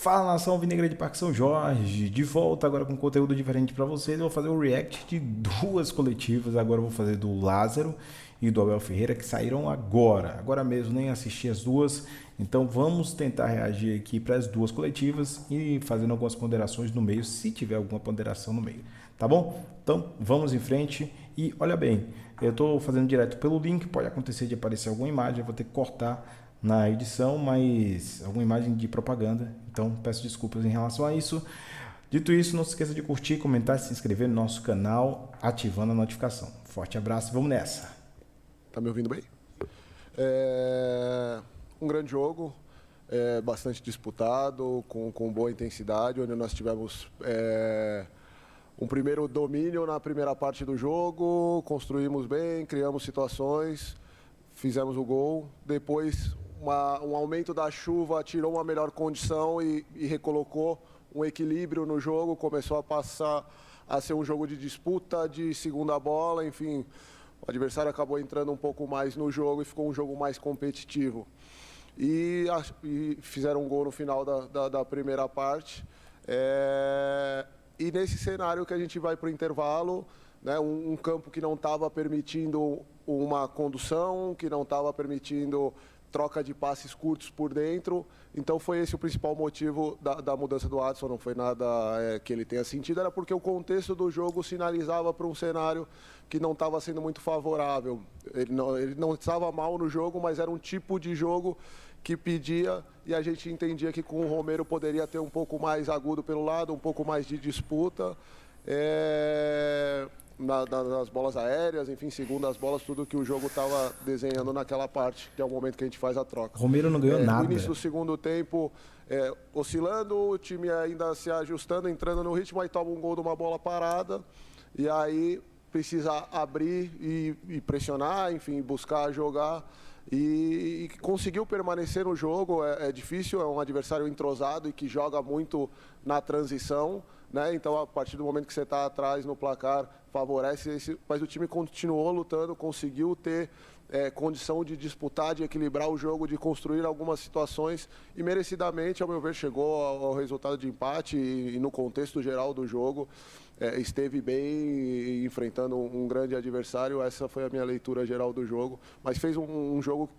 Fala, nação alvinegra de Parque São Jorge, de volta agora com conteúdo diferente para vocês. Eu vou fazer o react de duas coletivas. Agora eu vou fazer do Lázaro e do Abel Ferreira, que saíram agora mesmo, nem assisti as duas. Então vamos tentar reagir aqui para as duas coletivas e fazendo algumas ponderações no meio, se tiver alguma ponderação no meio, tá bom? Então vamos em frente e olha bem, eu estou fazendo direto pelo link, pode acontecer de aparecer alguma imagem, eu vou ter que cortar na edição, mas alguma imagem de propaganda, então peço desculpas em relação a isso. Dito isso, não se esqueça de curtir, comentar e se inscrever no nosso canal, ativando a notificação. Forte abraço e vamos nessa. Tá me ouvindo bem? Um grande jogo, bastante disputado, com boa intensidade, onde nós tivemos um primeiro domínio na primeira parte do jogo, construímos bem, criamos situações, fizemos o gol. Depois, um aumento da chuva tirou uma melhor condição e recolocou um equilíbrio no jogo, começou a passar a ser um jogo de disputa, de segunda bola, enfim, o adversário acabou entrando um pouco mais no jogo e ficou um jogo mais competitivo. E fizeram um gol no final da primeira parte. E nesse cenário que a gente vai para o intervalo, né, um campo que não estava permitindo uma condução, que não estava permitindo troca de passes curtos por dentro. Então foi esse o principal motivo da mudança do Adson. Não foi nada que ele tenha sentido, era porque o contexto do jogo sinalizava para um cenário que não estava sendo muito favorável. Ele não estava mal no jogo, mas era um tipo de jogo que pedia, e a gente entendia que com o Romero poderia ter um pouco mais agudo pelo lado, um pouco mais de disputa. Nas bolas aéreas, enfim, segundo as bolas, tudo que o jogo estava desenhando naquela parte, que é o momento que a gente faz a troca. Romero não ganhou nada. No início do segundo tempo, oscilando, o time ainda se ajustando, entrando no ritmo, aí toma um gol de uma bola parada, e aí precisa abrir e pressionar, enfim, buscar jogar, e conseguiu permanecer no jogo. É difícil, é um adversário entrosado e que joga muito na transição, né? Então, a partir do momento que você está atrás no placar, favorece, mas o time continuou lutando, conseguiu ter condição de disputar, de equilibrar o jogo, de construir algumas situações e merecidamente, ao meu ver, chegou ao resultado de empate e no contexto geral do jogo esteve bem, enfrentando um grande adversário. Essa foi a minha leitura geral do jogo, mas fez um jogo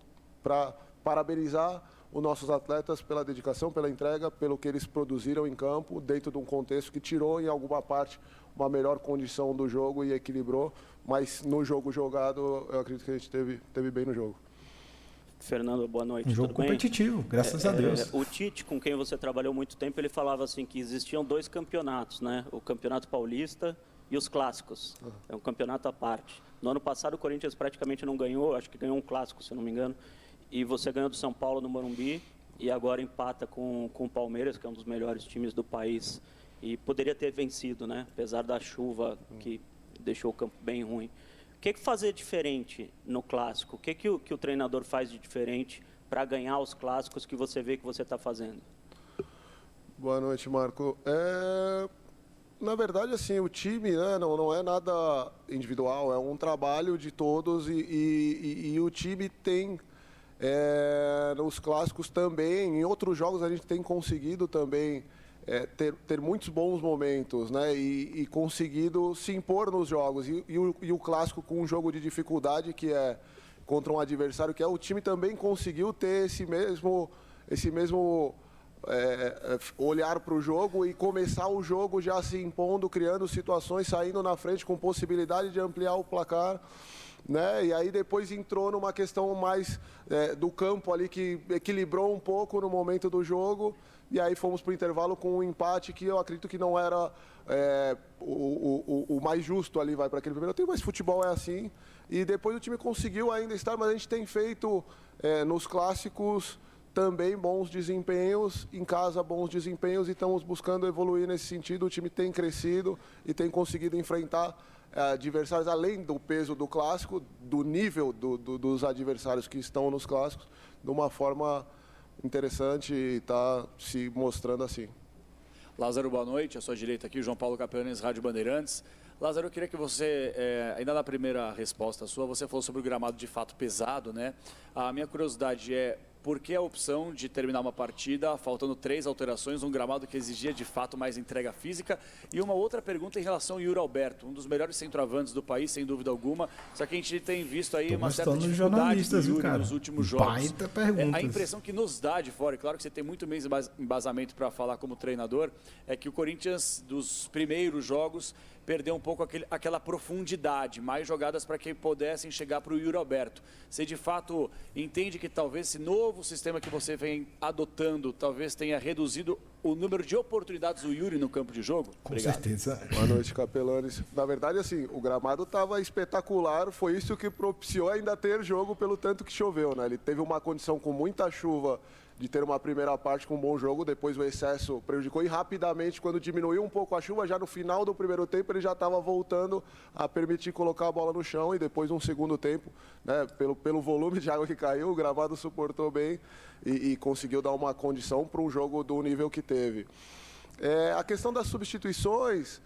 para parabenizar os nossos atletas pela dedicação, pela entrega, pelo que eles produziram em campo, dentro de um contexto que tirou em alguma parte uma melhor condição do jogo e equilibrou, mas no jogo jogado, eu acredito que a gente teve bem no jogo. Fernando, boa noite. Um jogo tudo bem? competitivo, graças a Deus. O Tite, com quem você trabalhou muito tempo, ele falava assim que existiam dois campeonatos, né? O Campeonato Paulista e os clássicos. É um campeonato à parte. No ano passado, o Corinthians praticamente não ganhou, acho que ganhou um clássico, se não me engano. E você ganhou do São Paulo no Morumbi e agora empata com o Palmeiras, que é um dos melhores times do país. E poderia ter vencido, né? Apesar da chuva que deixou o campo bem ruim. O que fazer diferente no clássico? O que o treinador faz de diferente para ganhar os clássicos que você vê que você está fazendo? Boa noite, Marco. Na verdade, assim, o time, né, não é nada individual, é um trabalho de todos e o time tem, nos clássicos também, em outros jogos a gente tem conseguido também ter muitos bons momentos, né, e conseguido se impor nos jogos. E o clássico com um jogo de dificuldade, que é contra um adversário, que é o time também conseguiu ter esse mesmo olhar para o jogo e começar o jogo já se impondo, criando situações, saindo na frente com possibilidade de ampliar o placar, né? E aí depois entrou numa questão mais do campo ali, que equilibrou um pouco no momento do jogo, e aí fomos para o intervalo com um empate que eu acredito que não era o mais justo ali, vai para aquele primeiro tempo, mas futebol é assim, e depois o time conseguiu ainda estar, mas a gente tem feito nos clássicos também bons desempenhos, em casa bons desempenhos, e estamos buscando evoluir nesse sentido. O time tem crescido e tem conseguido enfrentar adversários além do peso do clássico, do nível dos adversários que estão nos clássicos, de uma forma interessante, e está se mostrando assim. Lázaro, boa noite. À sua direita aqui, João Paulo Capellanes, Rádio Bandeirantes. Lázaro, eu queria que você, ainda na primeira resposta sua, você falou sobre o gramado de fato pesado, né? A minha curiosidade é, por que a opção de terminar uma partida faltando 3 alterações, um gramado que exigia de fato mais entrega física? E uma outra pergunta em relação ao Yuri Alberto, um dos melhores centroavantes do país, sem dúvida alguma, só que a gente tem visto aí uma certa dificuldade do Yuri nos últimos jogos. Baita perguntas. A impressão que nos dá de fora, e claro que você tem muito menos embasamento para falar como treinador, é que o Corinthians, dos primeiros jogos, perdeu um pouco aquela profundidade, mais jogadas para que pudessem chegar para o Yuri Alberto. Você de fato entende que talvez esse novo sistema que você vem adotando talvez tenha reduzido o número de oportunidades do Yuri no campo de jogo? Com Obrigado. certeza. Boa noite, Capelanes. Na verdade, assim, o gramado estava espetacular, foi isso que propiciou ainda ter jogo pelo tanto que choveu, né? Ele teve uma condição com muita chuva de ter uma primeira parte com um bom jogo, depois o excesso prejudicou e rapidamente, quando diminuiu um pouco a chuva, já no final do primeiro tempo ele já estava voltando a permitir colocar a bola no chão e depois um segundo tempo, né, pelo volume de água que caiu, o gramado suportou bem e conseguiu dar uma condição para um jogo do nível que teve. A questão das substituições,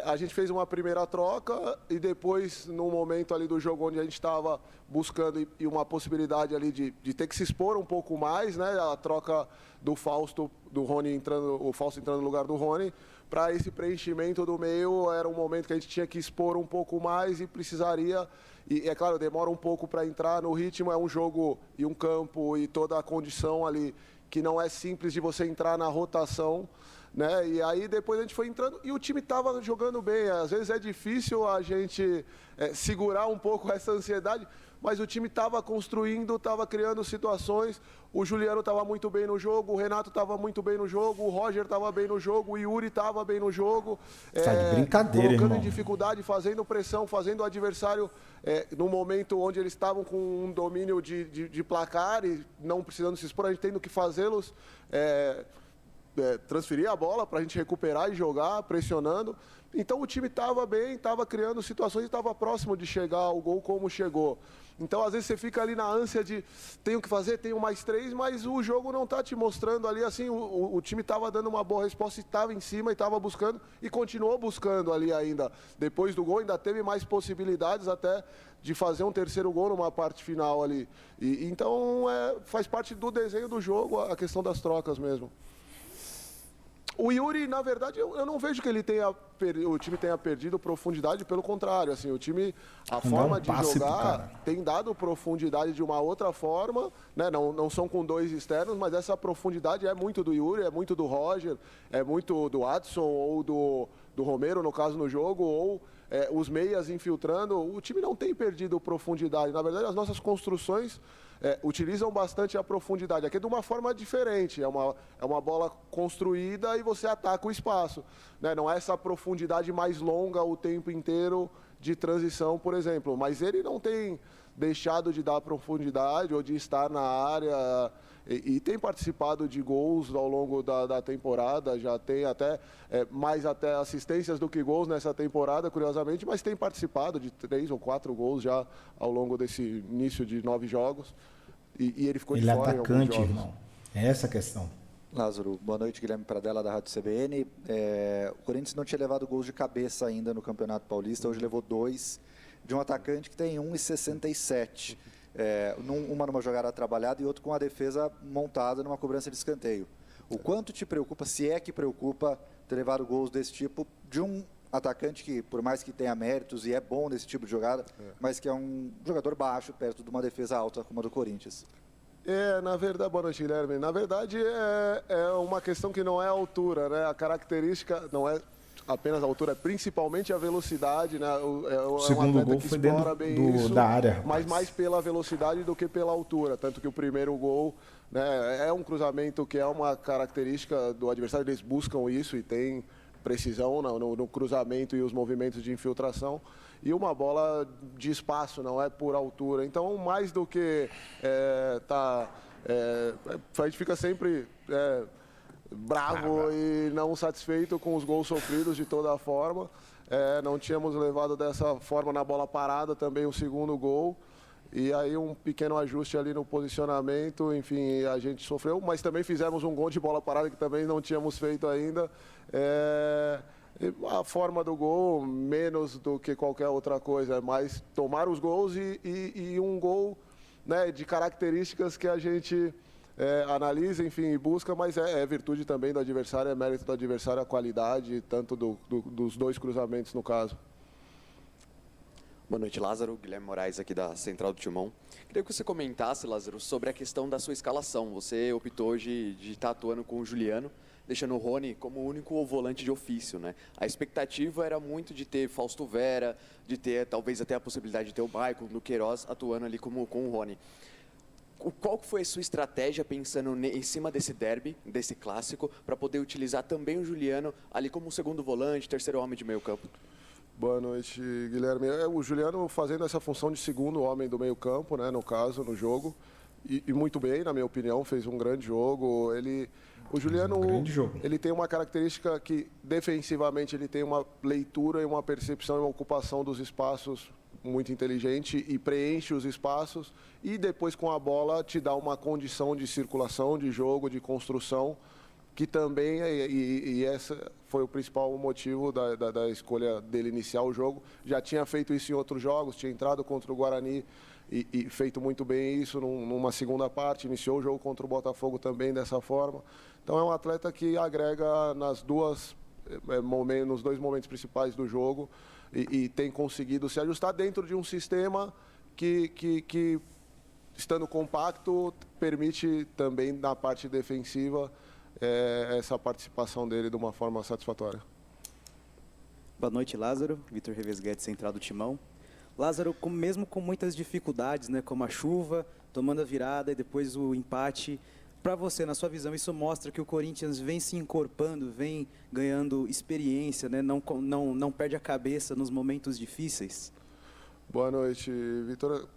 a gente fez uma primeira troca e depois, num momento ali do jogo onde a gente estava buscando e uma possibilidade ali de ter que se expor um pouco mais, né? A troca do Fausto, do Rony entrando, o Fausto entrando no lugar do Rony, para esse preenchimento do meio, era um momento que a gente tinha que expor um pouco mais e precisaria, e é claro, demora um pouco para entrar no ritmo, é um jogo e um campo e toda a condição ali que não é simples de você entrar na rotação, né? E aí depois a gente foi entrando e o time estava jogando bem. Às vezes é difícil a gente segurar um pouco essa ansiedade, mas o time estava construindo, estava criando situações. O Juliano estava muito bem no jogo, o Renato estava muito bem no jogo, o Roger estava bem no jogo, o Yuri estava bem no jogo. Tá de brincadeira, colocando irmão. em dificuldade, fazendo pressão, fazendo o adversário no momento onde eles estavam com um domínio de placar e não precisando se expor, a gente tendo que fazê-los transferir a bola para a gente recuperar e jogar, pressionando. Então o time estava bem, estava criando situações e estava próximo de chegar ao gol como chegou. Então às vezes você fica ali na ânsia de tenho que fazer, tenho mais 3, mas o jogo não está te mostrando ali assim, o time estava dando uma boa resposta, estava em cima e estava buscando e continuou buscando ali ainda. Depois do gol ainda teve mais possibilidades até de fazer um terceiro gol numa parte final ali. Então faz parte do desenho do jogo a questão das trocas mesmo. O Yuri, na verdade, eu não vejo que o time tenha perdido profundidade, pelo contrário, assim, o time, a forma de jogar tem dado profundidade de uma outra forma, né? Não são com 2 externos, mas essa profundidade é muito do Yuri, é muito do Roger, é muito do Adson ou do Romero, no caso, no jogo, ou os meias infiltrando. O time não tem perdido profundidade, na verdade, as nossas construções utilizam bastante a profundidade. Aqui é de uma forma diferente, é uma bola construída e você ataca o espaço, né? Não é essa profundidade mais longa o tempo inteiro de transição, por exemplo. Mas ele não tem deixado de dar profundidade ou de estar na área e tem participado de gols ao longo da temporada, já tem até mais até assistências do que gols nessa temporada, curiosamente, mas tem participado de 3 ou 4 gols já ao longo desse início de 9 jogos. E ele ficou de fora em alguns jogos. Ele é atacante, irmão. É essa a questão. Lázaro, boa noite, Guilherme Pradella, da Rádio CBN. O Corinthians não tinha levado gols de cabeça ainda no Campeonato Paulista, hoje levou 2 de um atacante que tem 1,67. Uma numa jogada trabalhada e outro com a defesa montada numa cobrança de escanteio. O quanto te preocupa, se é que preocupa, ter levado gols desse tipo de um atacante que, por mais que tenha méritos e é bom nesse tipo de jogada, mas que é um jogador baixo perto de uma defesa alta como a do Corinthians? Na verdade, boa noite, Guilherme. Na verdade, é uma questão que não é a altura, né? A característica não é apenas a altura, é principalmente a velocidade, né? O segundo gol foi dentro da área. Mas mais pela velocidade do que pela altura. Tanto que o primeiro gol, né, é um cruzamento que é uma característica do adversário, eles buscam isso e tem precisão no cruzamento e os movimentos de infiltração. E uma bola de espaço, não é por altura. Então, mais do que a gente fica sempre bravo e não satisfeito com os gols sofridos de toda forma. Não tínhamos levado dessa forma na bola parada também o segundo gol. E aí um pequeno ajuste ali no posicionamento, enfim, a gente sofreu, mas também fizemos um gol de bola parada que também não tínhamos feito ainda. A forma do gol, menos do que qualquer outra coisa, é mais tomar os gols e um gol, né, de características que a gente analisa, enfim, e busca, mas é virtude também do adversário, é mérito do adversário a qualidade, tanto dos dois cruzamentos no caso. Boa noite, Lázaro. Guilherme Moraes aqui da Central do Timão. Queria que você comentasse, Lázaro, sobre a questão da sua escalação. Você optou hoje de estar atuando com o Juliano, deixando o Rony como o único volante de ofício, né? A expectativa era muito de ter Fausto Vera, de ter talvez até a possibilidade de ter o Maicon, do Queiroz atuando ali com o Rony. Qual foi a sua estratégia pensando em cima desse derby, desse clássico, para poder utilizar também o Juliano ali como segundo volante, terceiro homem de meio campo? Boa noite, Guilherme. O Juliano fazendo essa função de segundo homem do meio campo, né, no caso, no jogo, e muito bem, na minha opinião, fez um grande jogo. O Juliano, ele tem uma característica que, defensivamente, ele tem uma leitura e uma percepção e uma ocupação dos espaços muito inteligente e preenche os espaços e depois com a bola te dá uma condição de circulação, de jogo, de construção, que também, e essa foi o principal motivo da escolha dele iniciar o jogo. Já tinha feito isso em outros jogos, tinha entrado contra o Guarani e feito muito bem isso numa segunda parte, iniciou o jogo contra o Botafogo também dessa forma. Então é um atleta que agrega nos dois momentos principais do jogo e tem conseguido se ajustar dentro de um sistema que estando compacto, permite também na parte defensiva essa participação dele de uma forma satisfatória. Boa noite, Lázaro. Vitor Revesguete, Central do Timão. Lázaro, mesmo com muitas dificuldades, né, como a chuva, tomando a virada e depois o empate, para você, na sua visão, isso mostra que o Corinthians vem se encorpando, vem ganhando experiência, né, não perde a cabeça nos momentos difíceis? Boa noite, Vitor.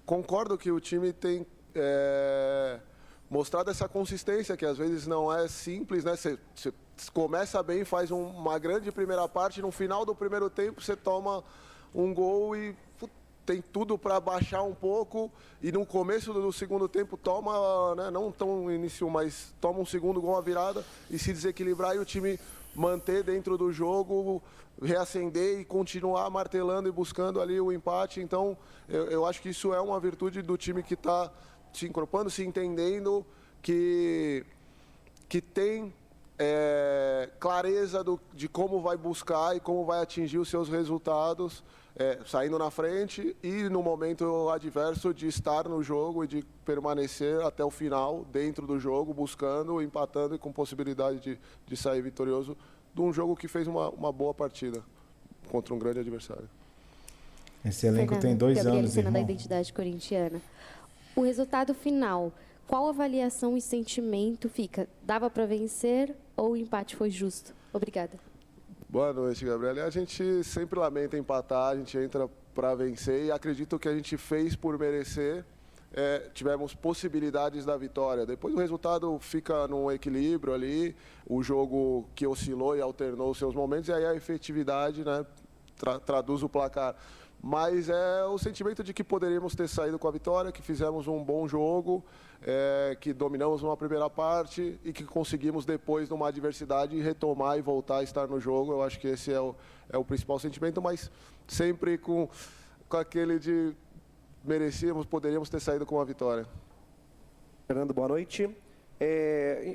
Concordo que o time tem mostrado essa consistência, que às vezes não é simples, né? Você começa bem, faz uma grande primeira parte, no final do primeiro tempo você toma um gol e tem tudo para baixar um pouco, e no começo do segundo tempo toma, né, não tão no início, mas toma um segundo gol, a virada, e se desequilibrar e o time manter dentro do jogo, reacender e continuar martelando e buscando ali o empate. Então, eu acho que isso é uma virtude do time que está se incorporando, se entendendo, que tem clareza de como vai buscar e como vai atingir os seus resultados, saindo na frente e no momento adverso de estar no jogo e de permanecer até o final dentro do jogo, buscando, empatando e com possibilidade de sair vitorioso de um jogo que fez uma boa partida contra um grande adversário. Esse elenco tem 2 anos, irmão. Da identidade corintiana. O resultado final, qual avaliação e sentimento fica? Dava para vencer ou o empate foi justo? Obrigada. Boa noite, Gabriela. A gente sempre lamenta empatar, a gente entra para vencer e acredito que a gente fez por merecer. Tivemos possibilidades da vitória. Depois o resultado fica num equilíbrio ali, o jogo que oscilou e alternou os seus momentos, e aí a efetividade, né, traduz o placar. Mas é o sentimento de que poderíamos ter saído com a vitória, que fizemos um bom jogo, que dominamos uma primeira parte e que conseguimos depois, numa adversidade, retomar e voltar a estar no jogo. Eu acho que esse é o principal sentimento, mas sempre com aquele de merecíamos, poderíamos ter saído com a vitória. Fernando, boa noite.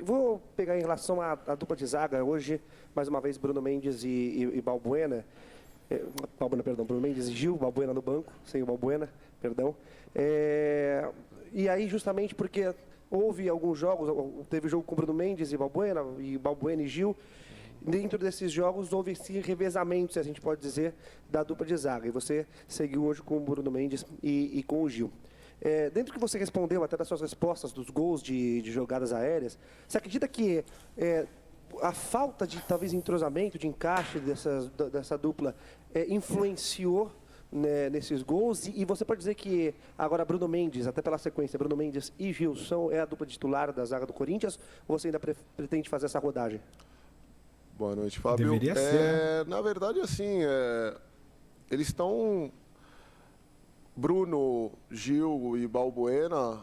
Vou pegar em relação à dupla de zaga hoje, mais uma vez Bruno Mendes e Balbuena. Bruno Mendes e Gil, Balbuena no banco, sem o Balbuena, perdão. E aí, justamente porque houve alguns jogos, teve jogo com Bruno Mendes e Balbuena e Gil. Dentro desses jogos houve esse revezamento, se a gente pode dizer, da dupla de zaga. E você seguiu hoje com o Bruno Mendes e com o Gil. Dentro do que você respondeu, até das suas respostas dos gols de jogadas aéreas, você acredita que a falta de, talvez, entrosamento, de encaixe dessa dupla influenciou, né, nesses gols? E você pode dizer que agora Bruno Mendes, até pela sequência, Bruno Mendes e Gilson é a dupla titular da zaga do Corinthians, ou você ainda pretende fazer essa rodagem? Boa noite, Fábio. Deveria ser, né? Na verdade, assim, eles estão... Bruno, Gil e Balbuena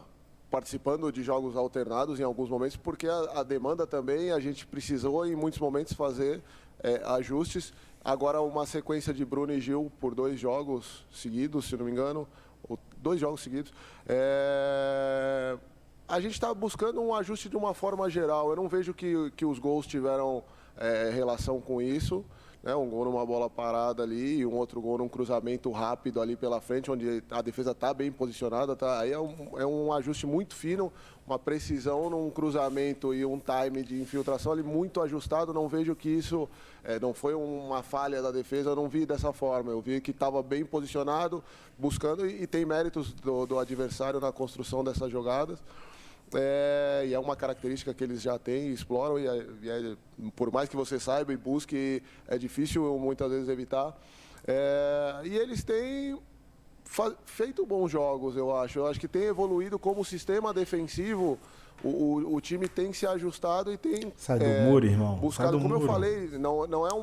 participando de jogos alternados em alguns momentos, porque a demanda também, a gente precisou em muitos momentos fazer ajustes. Agora uma sequência de Bruno e Gil por 2 jogos seguidos, se não me engano, ou 2 jogos seguidos. a gente está buscando um ajuste de uma forma geral. Eu não vejo que os gols tiveram relação com isso. Né? Um gol numa bola parada ali e um outro gol num cruzamento rápido ali pela frente, onde a defesa está bem posicionada. Tá? Aí é um ajuste muito fino, uma precisão num cruzamento e um time de infiltração ali muito ajustado. Não vejo que isso não foi uma falha da defesa, eu não vi dessa forma. Eu vi que estava bem posicionado, buscando, e tem méritos do adversário na construção dessas jogadas. E é uma característica que eles já têm e exploram, por mais que você saiba e busque, é difícil muitas vezes evitar. E eles têm feito bons jogos, eu acho. Eu acho que tem evoluído como sistema defensivo. O time tem se ajustado e tem Sai do muro, irmão. buscado, Sai do como muro. eu falei, não é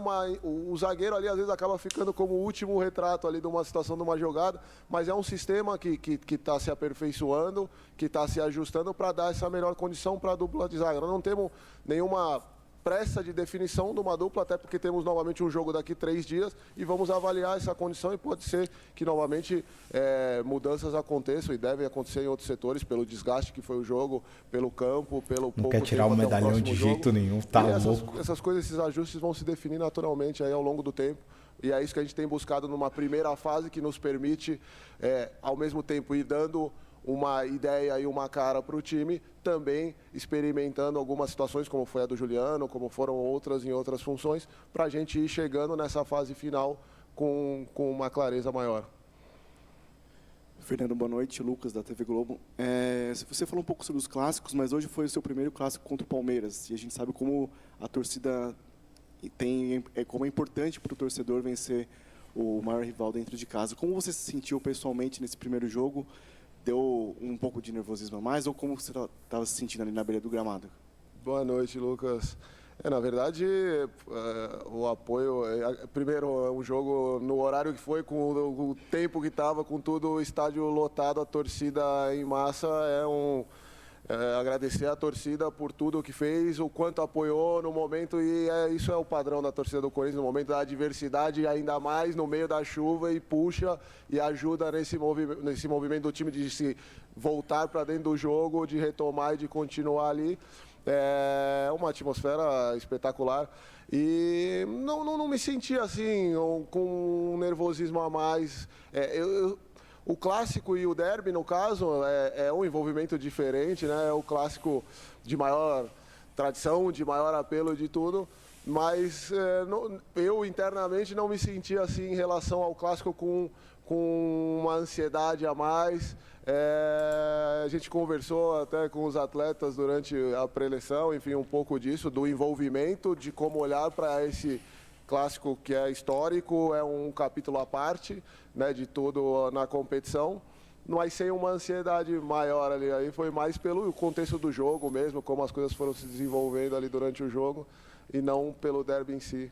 o zagueiro ali às vezes acaba ficando como o último retrato ali de uma situação, de uma jogada, mas é um sistema que está se aperfeiçoando, que está se ajustando para dar essa melhor condição para a dupla de zaga. Nós não temos nenhuma pressa de definição de uma dupla, até porque temos novamente um jogo daqui 3 dias e vamos avaliar essa condição, e pode ser que novamente mudanças aconteçam e devem acontecer em outros setores, pelo desgaste que foi o jogo, pelo campo, pelo pouco Não quer tirar tempo o até medalhão próximo de jogo. jeito nenhum, tá E louco. essas coisas, esses ajustes vão se definir naturalmente aí ao longo do tempo. E é isso que a gente tem buscado numa primeira fase, que nos permite, ao mesmo tempo, ir dando uma ideia e uma cara para o time, também experimentando algumas situações, como foi a do Juliano, como foram outras em outras funções, para a gente ir chegando nessa fase final com uma clareza maior. Fernando, boa noite. Lucas, da TV Globo. Você falou um pouco sobre os clássicos, mas hoje foi o seu primeiro clássico contra o Palmeiras. E a gente sabe como a torcida como é importante para o torcedor vencer o maior rival dentro de casa. Como você se sentiu pessoalmente nesse primeiro jogo? Deu um pouco de nervosismo a mais, ou como você estava se sentindo ali na beira do gramado? Boa noite, Lucas. Na verdade, o apoio... Primeiro, um jogo no horário que foi, com o tempo que estava, com tudo o estádio lotado, a torcida em massa, agradecer a torcida por tudo que fez, o quanto apoiou no momento, e isso é o padrão da torcida do Corinthians, no momento da adversidade, ainda mais no meio da chuva, e puxa e ajuda nesse movimento do time de se voltar para dentro do jogo, de retomar e de continuar ali. É uma atmosfera espetacular. E não me senti assim, com um nervosismo a mais. O clássico e o derby, no caso, é um envolvimento diferente, né? É o clássico de maior tradição, de maior apelo de tudo, mas eu internamente não me senti assim em relação ao clássico com uma ansiedade a mais. A gente conversou até com os atletas durante a pré-eleição, enfim, um pouco disso, do envolvimento, de como olhar para esse clássico que é histórico, é um capítulo à parte, né, de tudo na competição, mas sem uma ansiedade maior ali. Aí foi mais pelo contexto do jogo mesmo, como as coisas foram se desenvolvendo ali durante o jogo, e não pelo derby em si.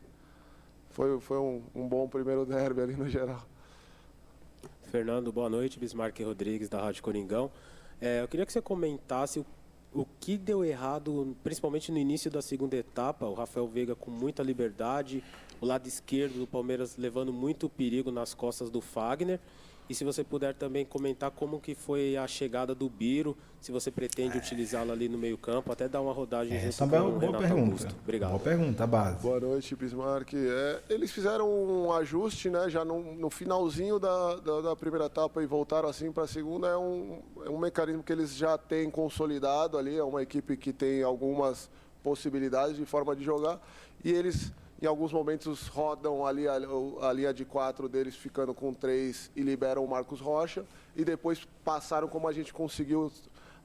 Foi um bom primeiro derby ali no geral. Fernando, boa noite. Bismarck Rodrigues, da Rádio Coringão. Eu queria que você comentasse o que deu errado, principalmente no início da segunda etapa. O Rafael Veiga com muita liberdade, o lado esquerdo do Palmeiras levando muito perigo nas costas do Fagner. E se você puder também comentar como que foi a chegada do Biro, se você pretende utilizá-lo ali no meio campo, até dar uma rodagem junto Essa é uma com o boa Renato pergunta. Augusto. Obrigado. Boa pergunta, base. Boa noite, Bismarck. Eles fizeram um ajuste, né, já no finalzinho da primeira etapa e voltaram assim para a segunda. É um mecanismo que eles já têm consolidado ali, é uma equipe que tem algumas possibilidades de forma de jogar, e eles em alguns momentos rodam ali a linha de 4 deles, ficando com 3, e liberam o Marcos Rocha, e depois passaram, como a gente conseguiu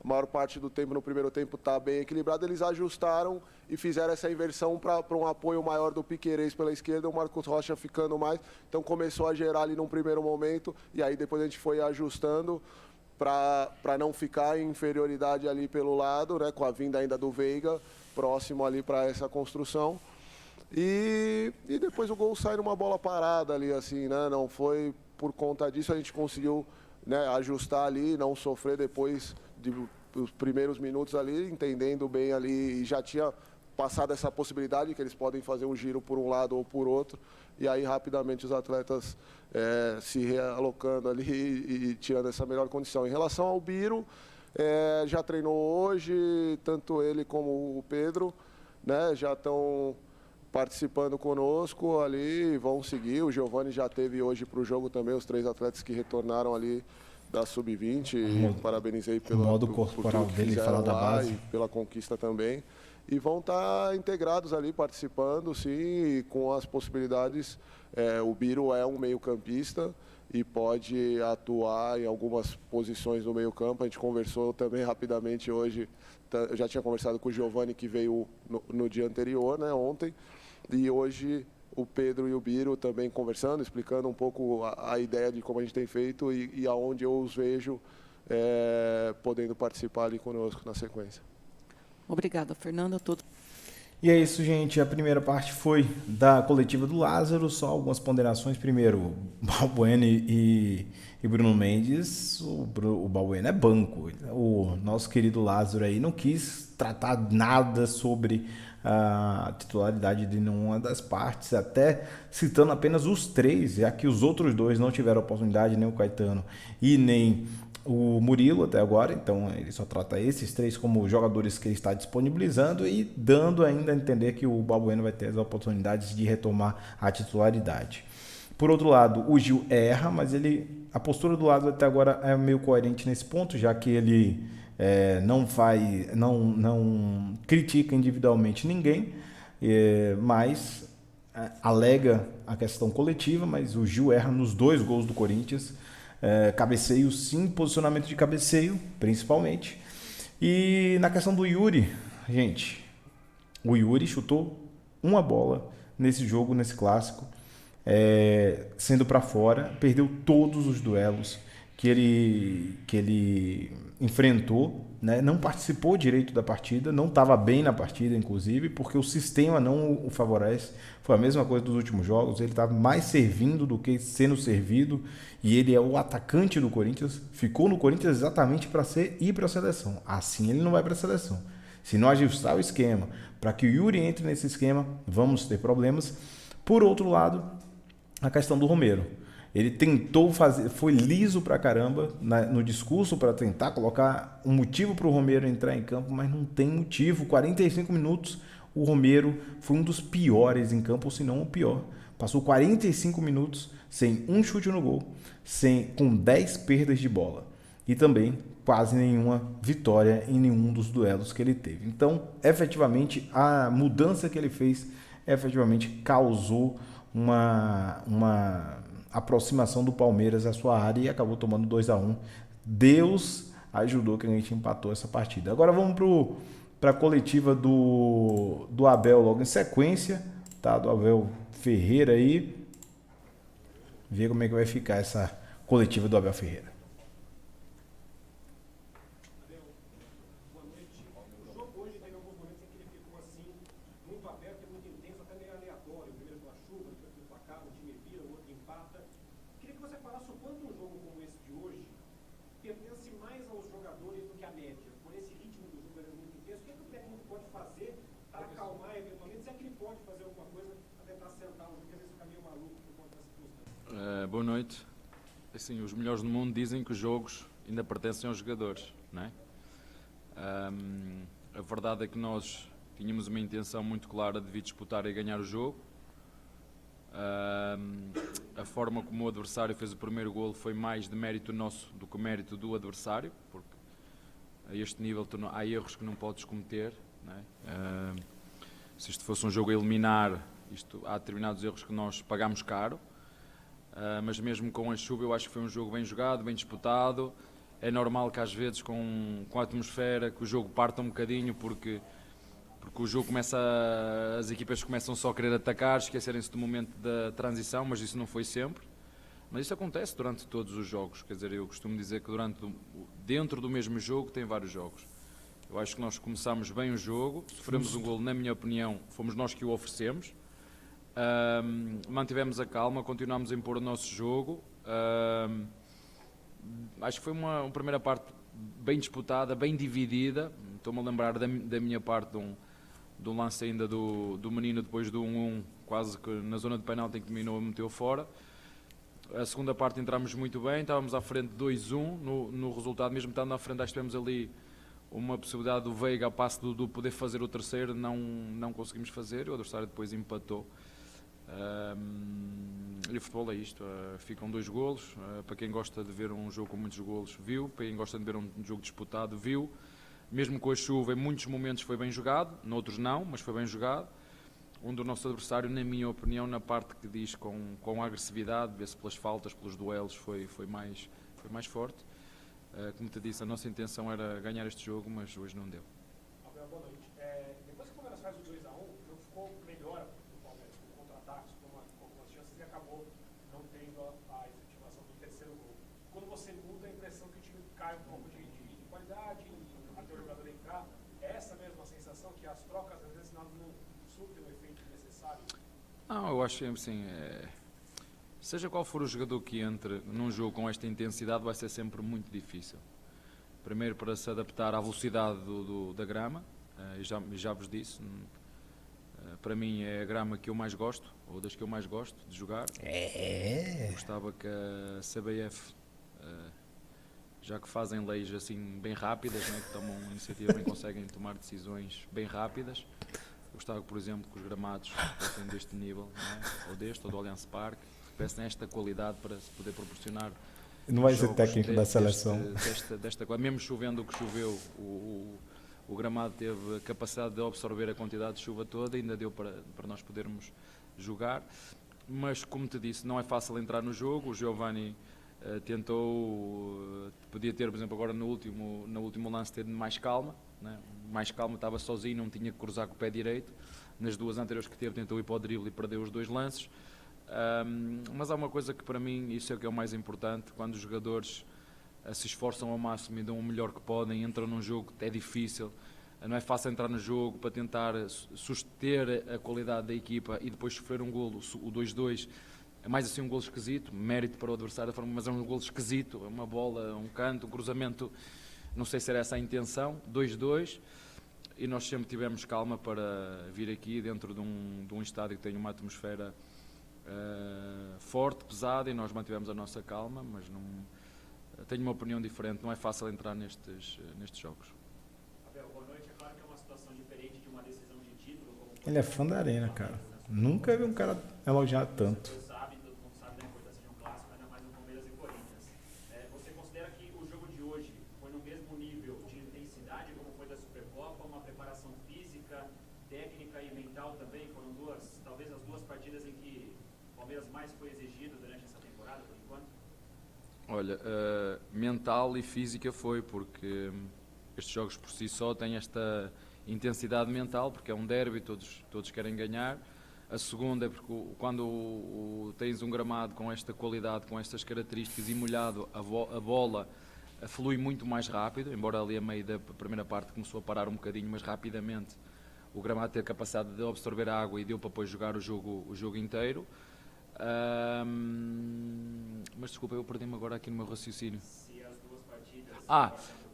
a maior parte do tempo no primeiro tempo tá bem equilibrado, eles ajustaram e fizeram essa inversão para um apoio maior do Piquerez pela esquerda, o Marcos Rocha ficando mais, então começou a gerar ali num primeiro momento, e aí depois a gente foi ajustando para não ficar em inferioridade ali pelo lado, né, com a vinda ainda do Veiga, próximo ali para essa construção. E depois o gol sai numa bola parada ali, assim, né? Não foi por conta disso, a gente conseguiu, né, ajustar ali, não sofrer depois dos primeiros minutos ali, entendendo bem ali, e já tinha passado essa possibilidade que eles podem fazer um giro por um lado ou por outro, e aí rapidamente os atletas se realocando ali e tirando essa melhor condição. Em relação ao Biro, já treinou hoje, tanto ele como o Pedro, né? Já estão participando conosco ali, vão seguir. O Giovani já teve hoje para o jogo também, os 3 atletas que retornaram ali da Sub-20. Parabenizei pelo modo corporal dele, falar da base. E pela conquista também. E vão estar integrados ali, participando, sim, e com as possibilidades. O Biro é um meio-campista e pode atuar em algumas posições no meio-campo. A gente conversou também rapidamente hoje. Eu já tinha conversado com o Giovani, que veio no dia anterior, né, ontem. E hoje o Pedro e o Biro também conversando, explicando um pouco a ideia de como a gente tem feito e aonde eu os vejo podendo participar ali conosco na sequência. Obrigada, Fernanda. E é isso, gente. A primeira parte foi da coletiva do Lázaro, só algumas ponderações. Primeiro, Balbuena e Bruno Mendes. O Balbuena é banco. O nosso querido Lázaro aí não quis tratar nada sobre a titularidade de nenhuma das partes, até citando apenas os 3, já que os outros 2 não tiveram oportunidade, nem o Caetano e nem o Murilo até agora. Então ele só trata esses 3 como jogadores que ele está disponibilizando e dando ainda a entender que o Balbuena vai ter as oportunidades de retomar a titularidade. Por outro lado, o Gil erra, mas a postura do lado até agora é meio coerente nesse ponto, já que ele não critica individualmente ninguém, mas alega a questão coletiva, mas o Gil erra nos 2 gols do Corinthians. Cabeceio sim, posicionamento de cabeceio, principalmente. E na questão do Yuri, gente, o Yuri chutou uma bola nesse jogo, nesse clássico, sendo para fora, perdeu todos os duelos que ele enfrentou, né? Não participou direito da partida, não estava bem na partida, inclusive, porque o sistema não o favorece. Foi a mesma coisa dos últimos jogos, ele estava mais servindo do que sendo servido, e ele é o atacante do Corinthians, ficou no Corinthians exatamente para ir para a seleção. Assim ele não vai para a seleção. Se não ajustar o esquema para que o Yuri entre nesse esquema, vamos ter problemas. Por outro lado, a questão do Romero. Ele tentou fazer, foi liso pra caramba no discurso para tentar colocar um motivo para o Romero entrar em campo, mas não tem motivo. 45 minutos, o Romero foi um dos piores em campo, ou se não o pior. Passou 45 minutos sem um chute no gol, com 10 perdas de bola. E também quase nenhuma vitória em nenhum dos duelos que ele teve. Então, efetivamente, a mudança que ele fez, efetivamente causou uma aproximação do Palmeiras à sua área e acabou tomando 2-1. Deus ajudou que a gente empatou essa partida. Agora vamos para a coletiva do Abel logo em sequência, tá? Do Abel Ferreira aí. Ver como é que vai ficar essa coletiva do Abel Ferreira. Boa noite. Assim, os melhores do mundo dizem que os jogos ainda pertencem aos jogadores, não é? A verdade é que nós tínhamos uma intenção muito clara de vir disputar e ganhar o jogo. A forma como o adversário fez o primeiro golo foi mais de mérito nosso do que mérito do adversário, porque a este nível há erros que não podes cometer, não é? Se isto fosse um jogo a eliminar, há determinados erros que nós pagamos caro. Mas mesmo com a chuva eu acho que foi um jogo bem jogado, bem disputado. É normal que às vezes com a atmosfera que o jogo parta um bocadinho porque o jogo as equipas começam só a querer atacar, esquecerem-se do momento da transição, mas isso não foi sempre. Mas isso acontece durante todos os jogos, quer dizer, eu costumo dizer que dentro do mesmo jogo tem vários jogos. Eu acho que nós começámos bem o jogo, sofremos um golo, na minha opinião, fomos nós que o oferecemos. Mantivemos a calma, continuámos a impor o nosso jogo. Acho que foi uma primeira parte bem disputada, bem dividida. Estou-me a lembrar da minha parte de um lance ainda do menino depois do 1-1, quase que na zona de penalti em que dominou e meteu fora. A segunda parte entramos muito bem, estávamos à frente 2-1 no resultado, mesmo estando à frente, acho que tivemos ali uma possibilidade do Veiga, a passe do poder fazer o terceiro, não conseguimos fazer, o adversário depois empatou. E o futebol é isto, ficam 2 golos, para quem gosta de ver um jogo com muitos golos, viu, para quem gosta de ver um jogo disputado, viu, mesmo com a chuva, em muitos momentos foi bem jogado, noutros não, mas foi bem jogado, onde o nosso adversário, na minha opinião, na parte que diz com agressividade, vê-se pelas faltas, pelos duelos, foi mais forte. Como te disse, a nossa intenção era ganhar este jogo, mas hoje não deu. Abel, boa noite. Depois que o Palmeiras faz o 2-1, o jogo ficou melhor do Palmeiras, com contra-ataques, com algumas chances, e acabou não tendo a efetivação do terceiro gol. Quando você muda, a impressão que o time cai um pouco de qualidade, até o jogador entrar, é essa mesma sensação que as trocas, às vezes, não surtem o efeito necessário? Não, eu acho que assim, seja qual for o jogador que entre num jogo com esta intensidade, vai ser sempre muito difícil. Primeiro para se adaptar à velocidade da grama, e já vos disse, para mim é a grama que eu mais gosto, ou das que eu mais gosto de jogar. Gostava que a CBF, já que fazem leis assim bem rápidas, né, que tomam iniciativa, bem conseguem tomar decisões bem rápidas, gostava, por exemplo, que os gramados fossem deste nível, né, ou deste, ou do Allianz Parque, tivessem esta qualidade para se poder proporcionar. Não vai ser técnico da seleção. Mesmo chovendo o que choveu, o gramado teve a capacidade de absorver a quantidade de chuva toda, ainda deu para nós podermos jogar. Mas, como te disse, não é fácil entrar no jogo. O Giovani tentou, podia ter, por exemplo, agora no último lance, ter mais calma, né? Mais calma, estava sozinho, não tinha que cruzar com o pé direito. Nas 2 anteriores que teve, tentou ir para o drible e perdeu os 2 lances. Mas há uma coisa que para mim, isso é o que é o mais importante, quando os jogadores se esforçam ao máximo e dão o melhor que podem, entram num jogo que é difícil, não é fácil entrar no jogo para tentar suster a qualidade da equipa e depois sofrer um golo, o 2-2, é mais assim um golo esquisito, mérito para o adversário, mas é um golo esquisito, é uma bola, um canto, um cruzamento, não sei se era essa a intenção, 2-2, e nós sempre tivemos calma para vir aqui dentro de um estádio que tem uma atmosfera forte, pesada, e nós mantivemos a nossa calma, mas não tenho uma opinião diferente, não é fácil entrar nestes jogos. Abel, boa noite. É claro que é uma situação diferente de uma decisão de título. Ele é fã da Arena, cara. Nunca vi um cara elogiar tanto. Todo mundo sabe da importância de um clássico, ainda mais no Palmeiras e Corinthians. Você considera que o jogo de hoje foi no mesmo nível de intensidade como foi da Supercopa, uma preparação física, técnica e mental também? Foram talvez as 2 partidas em que o Palmeiras mais foi exigido durante essa temporada, por enquanto? Olha, mental e física foi, porque estes jogos por si só têm esta intensidade mental, porque é um derby, todos querem ganhar. A segunda é porque quando tens um gramado com esta qualidade, com estas características e molhado, a bola flui muito mais rápido, embora ali a meio da primeira parte começou a parar um bocadinho, mas rapidamente o gramado teve a capacidade de absorver a água e deu para depois jogar o jogo inteiro. Mas desculpa, eu perdi-me agora aqui no meu raciocínio. Se as 2 partidas...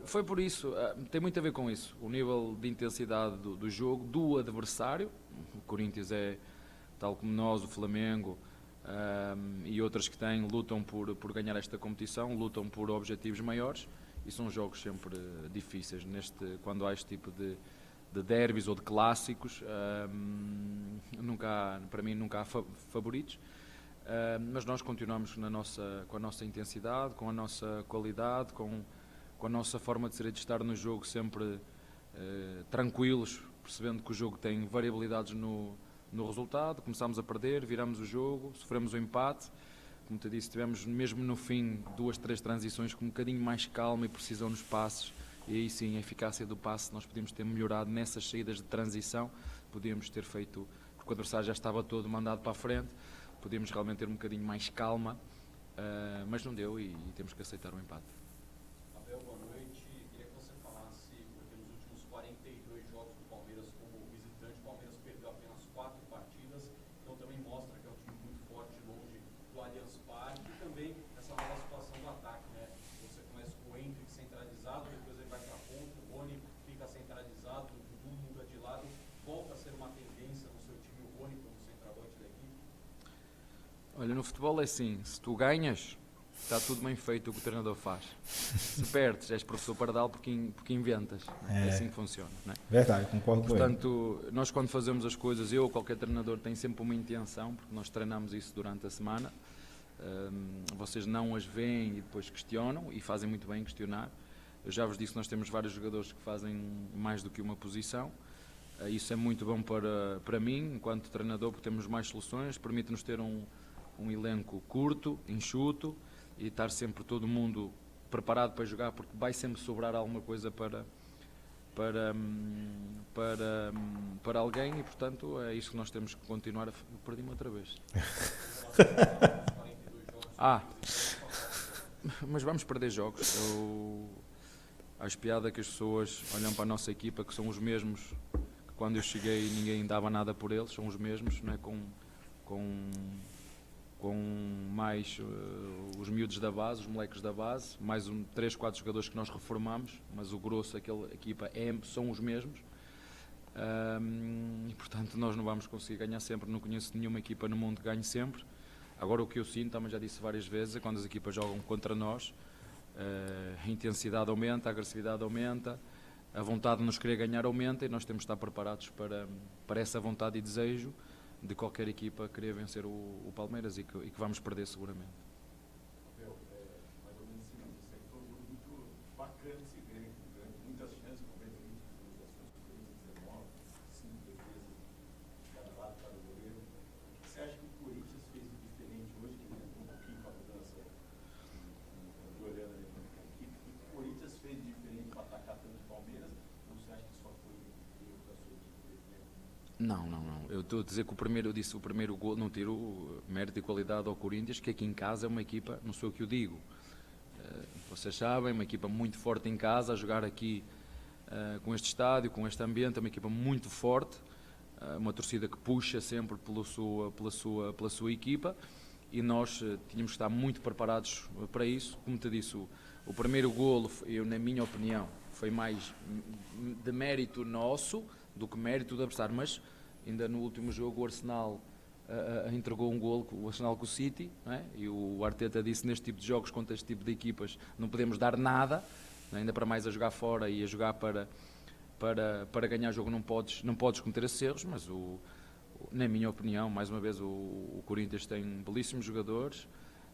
Foi por isso, tem muito a ver com isso, o nível de intensidade do jogo, do adversário. O Corinthians é, tal como nós, o Flamengo e outras que têm, lutam por ganhar esta competição, lutam por objetivos maiores, e são jogos sempre difíceis. Quando há este tipo de derbys ou de clássicos, para mim nunca há favoritos. Mas nós continuamos com a nossa intensidade, com a nossa qualidade, com a nossa forma de ser e de estar no jogo sempre tranquilos, percebendo que o jogo tem variabilidades no resultado. Começámos a perder, viramos o jogo, sofremos o empate. Como te disse, tivemos mesmo no fim 2, 3 transições com um bocadinho mais calma e precisão nos passes, e aí sim a eficácia do passe nós podíamos ter melhorado nessas saídas de transição, podíamos ter feito, porque o adversário já estava todo mandado para a frente, podíamos realmente ter um bocadinho mais calma, mas não deu e temos que aceitar o empate. Abel, boa noite. Queria que você falasse, porque nos últimos 42 jogos do Palmeiras como visitante, o Palmeiras perdeu apenas 4 partidas, então também mostra que é um time muito forte longe do Allianz Parque, e também essa nova situação do ataque, né? Você começa com o Henrique centralizado, depois ele vai para a ponta, o Rony fica centralizado, o Dudu muda de lado, volta a ser uma tendência no seu time o Rony como centroavante da equipe? Olha, no futebol é assim, se tu ganhas, está tudo bem feito o que o treinador faz. Se perdes, és professor Pardal porque inventas. É assim que funciona. Não é? Verdade, concordo com ele. Portanto, nós quando fazemos as coisas, eu ou qualquer treinador tem sempre uma intenção, porque nós treinamos isso durante a semana. Vocês não as veem e depois questionam, e fazem muito bem em questionar. Eu já vos disse que nós temos vários jogadores que fazem mais do que uma posição. Isso é muito bom para mim, enquanto treinador, porque temos mais soluções, permite-nos ter um elenco curto, enxuto, e estar sempre todo mundo preparado para jogar, porque vai sempre sobrar alguma coisa para alguém, e portanto é isso que nós temos que continuar a... Perdi-me outra vez. Mas vamos perder jogos. Acho piada que as pessoas olham para a nossa equipa, que são os mesmos que quando eu cheguei ninguém dava nada por eles, são os mesmos, não é? Com mais os miúdos da base, os moleques da base, mais 3, 4 jogadores que nós reformamos, mas o grosso daquela equipa são os mesmos. E portanto nós não vamos conseguir ganhar sempre, não conheço nenhuma equipa no mundo que ganhe sempre. Agora o que eu sinto, também já disse várias vezes, é quando as equipas jogam contra nós, a intensidade aumenta, a agressividade aumenta, a vontade de nos querer ganhar aumenta, e nós temos de estar preparados para essa vontade e desejo de qualquer equipa querer vencer o Palmeiras, e que vamos perder seguramente. Mais ou menos assim, isso é que foi um jogo muito bacana de se ver, muitas chances, 90 minutos de finalizações, 19, 5 defesas de cada lado, cada goleiro. Você acha que o Corinthians fez diferente hoje, que ele entrou um pouquinho com a mudança olhando ali para a equipe? O que o Corinthians fez diferente para atacar tanto o Palmeiras, ou você acha que só foi erro da sua equipe? Não. Eu estou a dizer que eu disse o primeiro gol, não tiro mérito e qualidade ao Corinthians, que aqui em casa é uma equipa, não sou eu que o digo. Vocês sabem, uma equipa muito forte em casa, a jogar aqui com este estádio, com este ambiente, é uma equipa muito forte, uma torcida que puxa sempre pela sua equipa, e nós tínhamos que estar muito preparados para isso. Como te disse, o primeiro golo, na minha opinião, foi mais de mérito nosso do que mérito do adversário, mas ainda no último jogo o Arsenal entregou um golo, o Arsenal com o City, não é? E o Arteta disse, neste tipo de jogos, contra este tipo de equipas, não podemos dar nada, ainda para mais a jogar fora e a jogar para ganhar jogo, não podes cometer esses erros, mas na minha opinião, mais uma vez, o Corinthians tem belíssimos jogadores,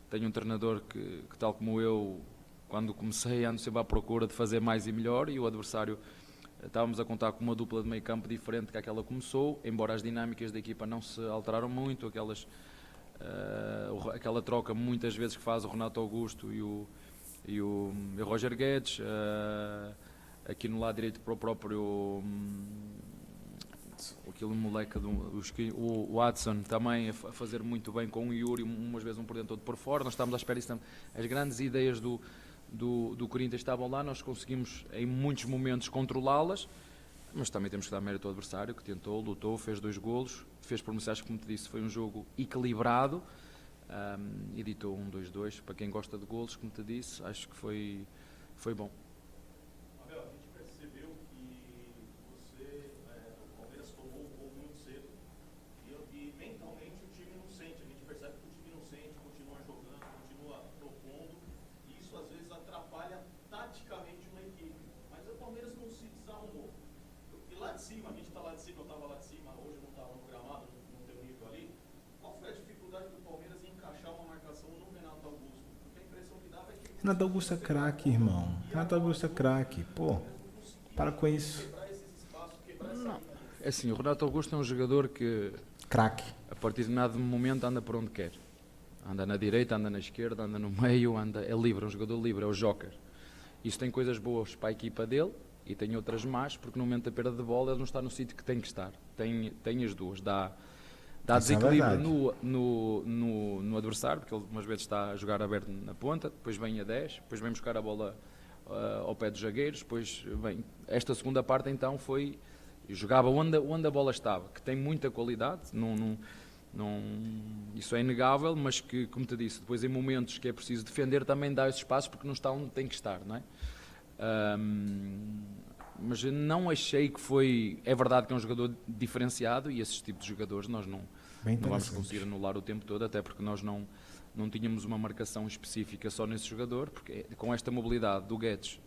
tem um treinador que tal como eu, quando comecei, ando sempre à procura de fazer mais e melhor, e o adversário... Estávamos a contar com uma dupla de meio campo diferente que aquela começou, embora as dinâmicas da equipa não se alteraram muito, aquela troca muitas vezes que faz o Renato Augusto e o Roger Guedes, aqui no lado direito para o próprio aquele moleque, o Watson também a fazer muito bem com o Yuri, umas vezes um por dentro, outro por fora. Nós estamos à espera disso. As grandes ideias do Corinthians estavam lá, nós conseguimos em muitos momentos controlá-las, mas também temos que dar mérito ao adversário, que tentou, lutou, fez 2 golos, fez por mensagem, como te disse, foi um jogo equilibrado, editou 1-2-2, para quem gosta de golos, como te disse, acho que foi bom. Abel, a gente percebeu que o Palmeiras tomou um gol muito cedo, e mentalmente o time não sente, a gente percebe que o time não sente, continua jogando, continua propondo, e isso às vezes atrapalha taticamente uma equipe, mas o Palmeiras não se desarrumou. E lá de cima, a gente está lá de cima, eu estava lá de cima, hoje eu não estava no gramado, não tem um nível ali. Qual foi a dificuldade do Palmeiras em encaixar uma marcação no Renato Augusto? Porque a impressão que dava é que... Renato Augusto é craque, irmão. Renato Augusto é craque. Pô, para com isso. Não, é assim, o Renato Augusto é um jogador que... Craque. A partir de determinado momento anda por onde quer. Anda na direita, anda na esquerda, anda no meio, é livre, é um jogador livre, é o joker. Isso tem coisas boas para a equipa dele e tem outras más, porque no momento da perda de bola ele não está no sítio que tem que estar. Tem as duas. Dá desequilíbrio no adversário, porque ele umas vezes está a jogar aberto na ponta, depois vem a 10, depois vem buscar a bola ao pé dos zagueiros, depois vem... Esta segunda parte então foi... Jogava onde a bola estava, que tem muita qualidade, isso é inegável, mas que, como te disse, depois em momentos que é preciso defender também dá esse espaço, porque não está onde tem que estar, não é? mas eu não achei que foi... É verdade que é um jogador diferenciado e esses tipos de jogadores nós não vamos conseguir anular o tempo todo, até porque nós não tínhamos uma marcação específica só nesse jogador, porque com esta mobilidade do Guedes,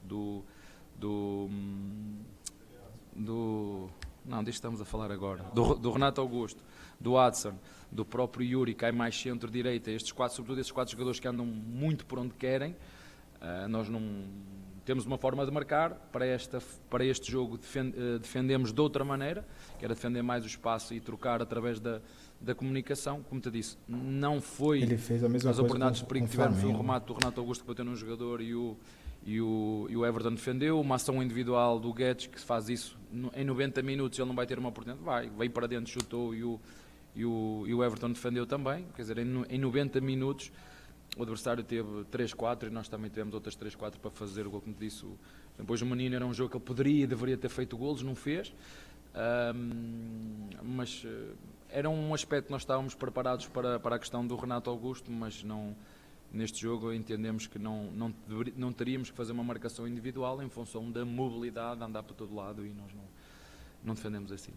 não, disto estamos a falar agora, do Renato Augusto, do Adson, do próprio Yuri, que cai mais centro-direita, sobretudo estes 4 jogadores que andam muito por onde querem, nós não temos uma forma de marcar, para este jogo defendemos de outra maneira, que era defender mais o espaço e trocar através da comunicação, como te disse, não foi... Ele fez a mesma as coisa oportunidades de perigo que tiveram, foi um Flamengo. remate do Renato Augusto que bateu num jogador e o Everton defendeu, uma ação individual do Guedes que faz isso em 90 minutos, ele não vai ter uma oportunidade, veio para dentro, chutou e o Everton defendeu também, quer dizer, em 90 minutos o adversário teve 3-4 e nós também tivemos outras 3-4 para fazer o gol, como te disse. Depois o Menino era um jogo que ele poderia e deveria ter feito golos, não fez, mas era um aspecto que nós estávamos preparados para a questão do Renato Augusto, mas não... Neste jogo entendemos que não teríamos que fazer uma marcação individual em função da mobilidade, andar para todo lado, e nós não defendemos assim.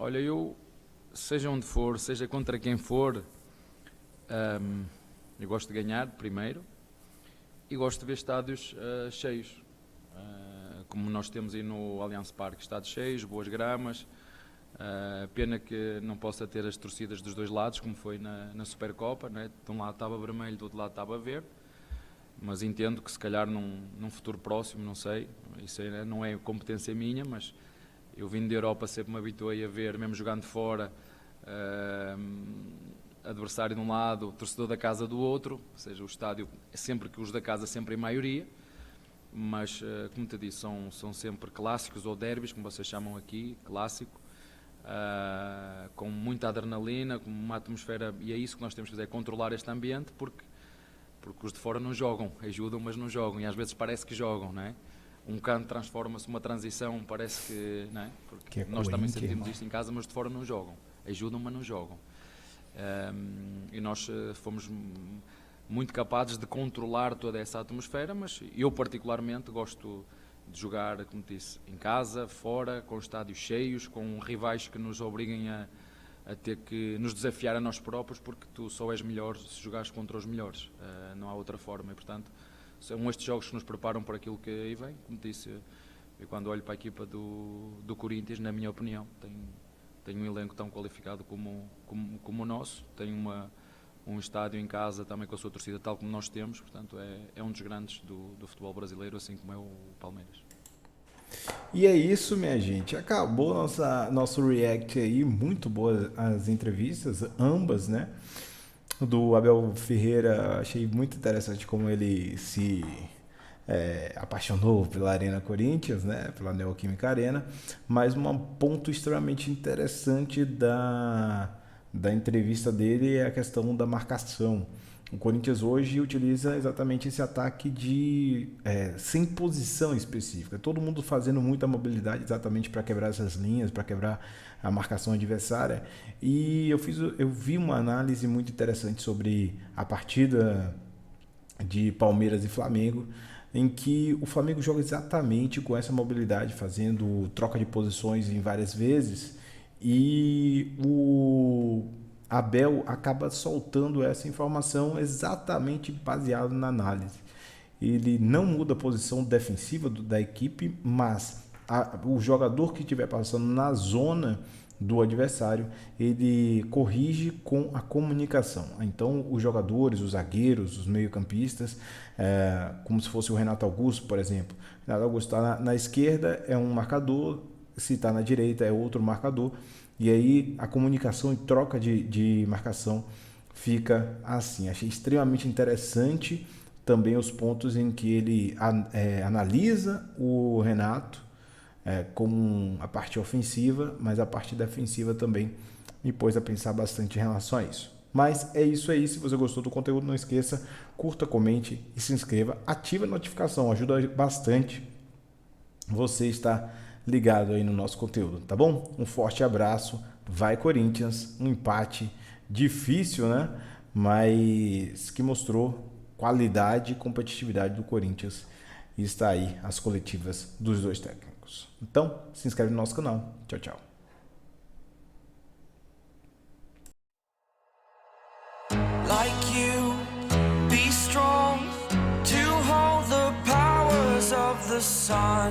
Olha, eu, seja onde for, seja contra quem for, eu gosto de ganhar primeiro e gosto de ver estádios cheios, como nós temos aí no Allianz Parque, estádios cheios, boas gramas, pena que não possa ter as torcidas dos dois lados, como foi na Supercopa, né? De um lado estava vermelho, do outro lado estava verde, mas entendo que se calhar num futuro próximo, não sei, isso aí, né, não é competência minha, mas... Eu vindo da Europa sempre me habituei a ver, mesmo jogando fora, adversário de um lado, torcedor da casa do outro, ou seja, o estádio, sempre que os da casa, sempre em maioria, mas, como te disse, são sempre clássicos ou derbys, como vocês chamam aqui, clássico, com muita adrenalina, com uma atmosfera, e é isso que nós temos que fazer, é controlar este ambiente, porque os de fora não jogam, ajudam, mas não jogam, e às vezes parece que jogam, não é? Um canto transforma-se numa transição, parece que... Não é? Porque nós também sentimos isto em casa, mas de fora não jogam. Ajudam, mas não jogam. E nós fomos muito capazes de controlar toda essa atmosfera, mas eu particularmente gosto de jogar, como disse, em casa, fora, com estádios cheios, com rivais que nos obriguem a ter que nos desafiar a nós próprios, porque tu só és melhor se jogares contra os melhores. Não há outra forma, e portanto... São estes jogos que nos preparam para aquilo que aí vem. Como disse, eu quando olho para a equipa do Corinthians, na minha opinião, tem um elenco tão qualificado como o nosso, tem um estádio em casa também com a sua torcida tal como nós temos, portanto é um dos grandes do futebol brasileiro, assim como é o Palmeiras. E é isso, minha gente, acabou nosso react aí, muito boas as entrevistas, ambas, né? Do Abel Ferreira, achei muito interessante como ele se apaixonou pela Arena Corinthians, né, pela Neoquímica Arena, mas um ponto extremamente interessante da entrevista dele é a questão da marcação. O Corinthians hoje utiliza exatamente esse ataque sem posição específica, todo mundo fazendo muita mobilidade exatamente para quebrar essas linhas, para quebrar a marcação adversária, e eu vi uma análise muito interessante sobre a partida de Palmeiras e Flamengo, em que o Flamengo joga exatamente com essa mobilidade, fazendo troca de posições em várias vezes, e o Abel acaba soltando essa informação exatamente baseado na análise. Ele não muda a posição defensiva da equipe, mas o jogador que estiver passando na zona do adversário, ele corrige com a comunicação. Então, os jogadores, os zagueiros, os meio-campistas, como se fosse o Renato Augusto, por exemplo. O Renato Augusto está na esquerda, é um marcador, se está na direita, é outro marcador. E aí, a comunicação e troca de marcação fica assim. Achei extremamente interessante também os pontos em que ele analisa o Renato, como a parte ofensiva, mas a parte defensiva também me pôs a pensar bastante em relação a isso. Mas é isso aí. Se você gostou do conteúdo, não esqueça, curta, comente e se inscreva. Ative a notificação, ajuda bastante você estar ligado aí no nosso conteúdo, tá bom? Um forte abraço, vai Corinthians, um empate difícil, né? Mas que mostrou qualidade e competitividade do Corinthians, e está aí as coletivas dos dois técnicos. Então, se inscreve no nosso canal. Tchau, tchau. Like you, be strong to hold the powers of the sun.